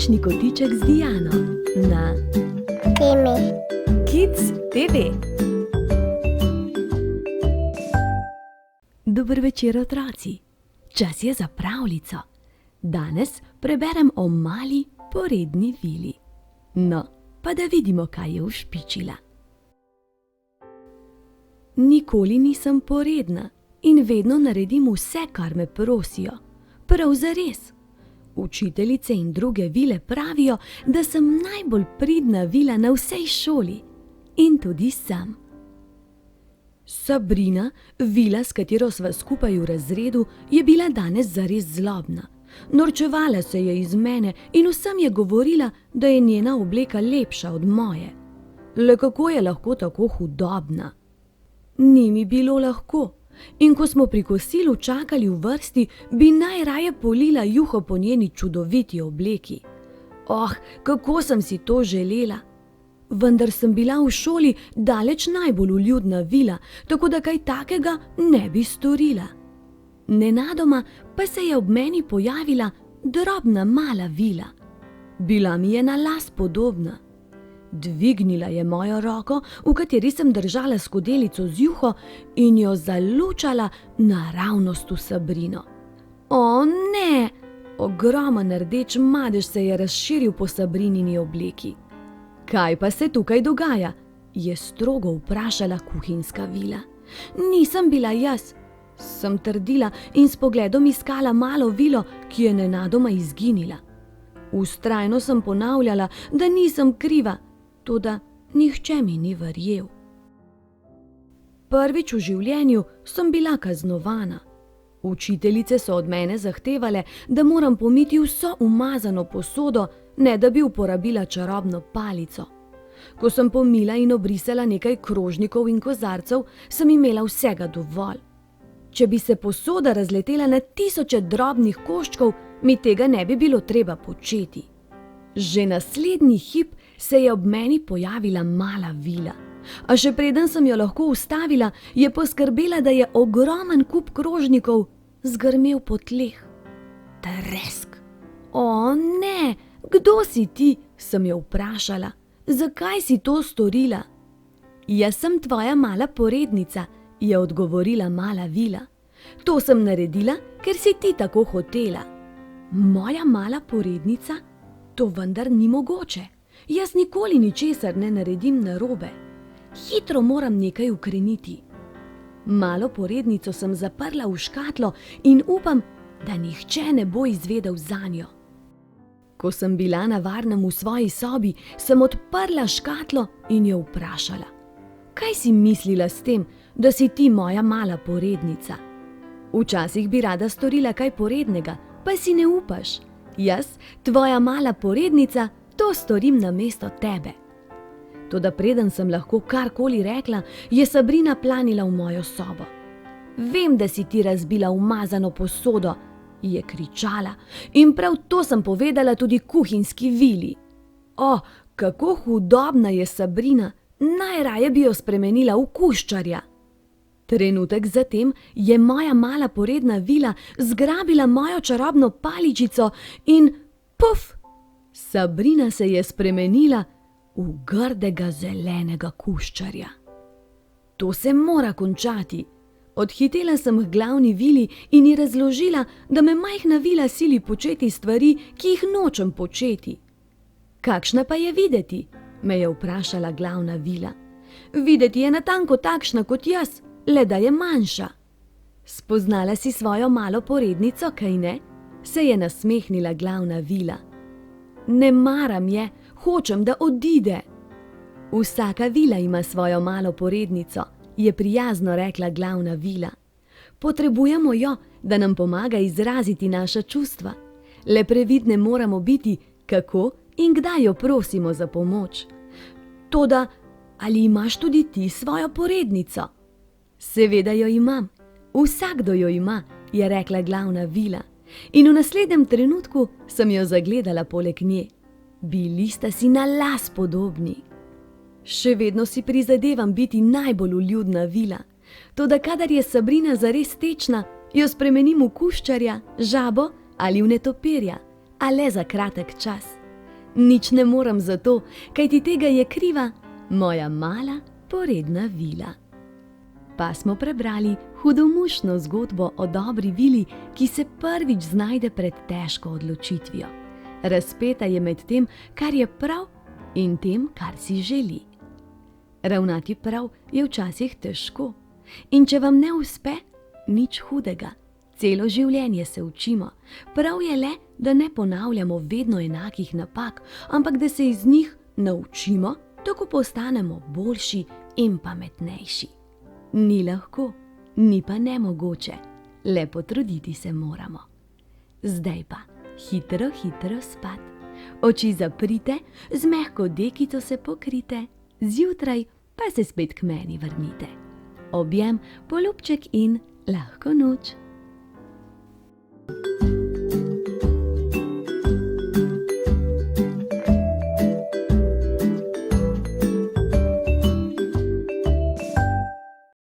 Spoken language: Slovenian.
Resnični kotiček z Diano na Temi. Kids TV. Dober večer, otroci. Čas je za pravljico. Danes preberem o mali poredni vili. No, pa da vidimo, kaj je ušpičila. Nikoli nisem poredna in vedno naredim vse, kar me prosijo. Prav zares. Učiteljice in druge vile pravijo, da sem najbolj pridna vila na vsej šoli. In tudi sem. Sabrina, vila, s katero sva skupaj v razredu, je bila danes zares zlobna. Norčevala se je iz mene in vsem je govorila, da je njena obleka lepša od moje. Le kako je lahko tako hudobna? Ni mi bilo lahko. In ko smo pri kosilu čakali v vrsti, bi najraje polila juho po njeni čudoviti obleki. Oh, kako sem si to želela! Vendar sem bila v šoli daleč najbolj vljudna vila, tako da kaj takega ne bi storila. Nenadoma pa se je ob meni pojavila drobna mala vila. Bila mi je na las podobna. Dvignila je mojo roko, v kateri sem držala skodelico z juho, in jo zalučala naravnost v Sabrino. O ne! Ogromen rdeč madež se je razširil po Sabrinini obleki. Kaj pa se tukaj dogaja? Je strogo vprašala kuhinjska vila. Nisem bila jaz, sem trdila in s pogledom iskala malo vilo, ki je nenadoma izginila. Vztrajno sem ponavljala, da nisem kriva, toda nihče mi ni verjel. Prvič v življenju sem bila kaznovana. Učiteljice so od mene zahtevale, da moram pomiti vso umazano posodo, ne da bi uporabila čarobno palico. Ko sem pomila in obrisala nekaj krožnikov in kozarcev, sem imela vsega dovolj. Če bi se posoda razletela na tisoče drobnih koščkov, mi tega ne bi bilo treba početi. Že naslednji hip se je ob meni pojavila mala vila. A še preden sem jo lahko ustavila, je poskrbela, da je ogromen kup krožnikov zgrmel po tleh. Tresk! O ne! Kdo si ti? Sem jo vprašala. Zakaj si to storila? Jaz sem tvoja mala porednica, je odgovorila mala vila. To sem naredila, ker si ti tako hotela. Moja mala porednica? To vendar ni mogoče. Jaz nikoli ničesar ne naredim narobe. Hitro moram nekaj ukreniti. Malo porednico sem zaprla v škatlo in upam, da nihče ne bo izvedel zanjo. Ko sem bila na varnem v svoji sobi, sem odprla škatlo in jo vprašala. Kaj si mislila s tem, da si ti moja mala porednica? Včasih bi rada storila kaj porednega, pa si ne upaš. Jaz, tvoja mala porednica, to storim namesto tebe. Toda preden sem lahko karkoli rekla, je Sabrina planila v mojo sobo. Vem, da si ti razbila umazano posodo, je kričala, in prav to sem povedala tudi kuhinjski vili. O, kako hudobna je Sabrina, najraje bi jo spremenila v kuščarja. Trenutek zatem je moja mala poredna vila zgrabila mojo čarobno paličico in puf! Sabrina se je spremenila v grdega zelenega kuščarja. To se mora končati. Odhitela sem k glavni vili in ji razložila, da me majhna vila sili početi stvari, ki jih nočem početi. Kakšna pa je videti? Me je vprašala glavna vila. Videti je natanko takšna kot jaz, le da je manjša. Spoznala si svojo malo porednico, kaj ne? Se je nasmehnila glavna vila. Ne maram je, hočem, da odide. Vsaka vila ima svojo malo porednico, je prijazno rekla glavna vila. Potrebujemo jo, da nam pomaga izraziti naša čustva. Le previdne moramo biti, kako in kdaj jo prosimo za pomoč. Toda, ali imaš tudi ti svojo porednico? Seveda jo imam. Vsakdo jo ima, je rekla glavna vila. In v naslednjem trenutku sem jo zagledala poleg nje. Bili sta si na las podobni. Še vedno si prizadevam biti najbolj vljudna vila. Toda kadar je Sabrina zares tečna, jo spremenim v kuščarja, žabo ali v netopirja, a le za kratek čas. Nič ne morem za to, kajti tega je kriva moja mala, poredna vila. Pa smo prebrali hudomušno zgodbo o dobri vili, ki se prvič znajde pred težko odločitvijo. Razpeta je med tem, kar je prav, in tem, kar si želi. Ravnati prav je včasih težko, in če vam ne uspe, nič hudega. Celo življenje se učimo. Prav je le, da ne ponavljamo vedno enakih napak, ampak da se iz njih naučimo, tako postanemo boljši in pametnejši. Ni lahko, ni pa nemogoče, le potruditi se moramo. Zdaj pa hitro, hitro spat. Oči zaprite, z mehko dekico se pokrite, zjutraj pa se spet k meni vrnite. Objem, poljubček in lahko noč.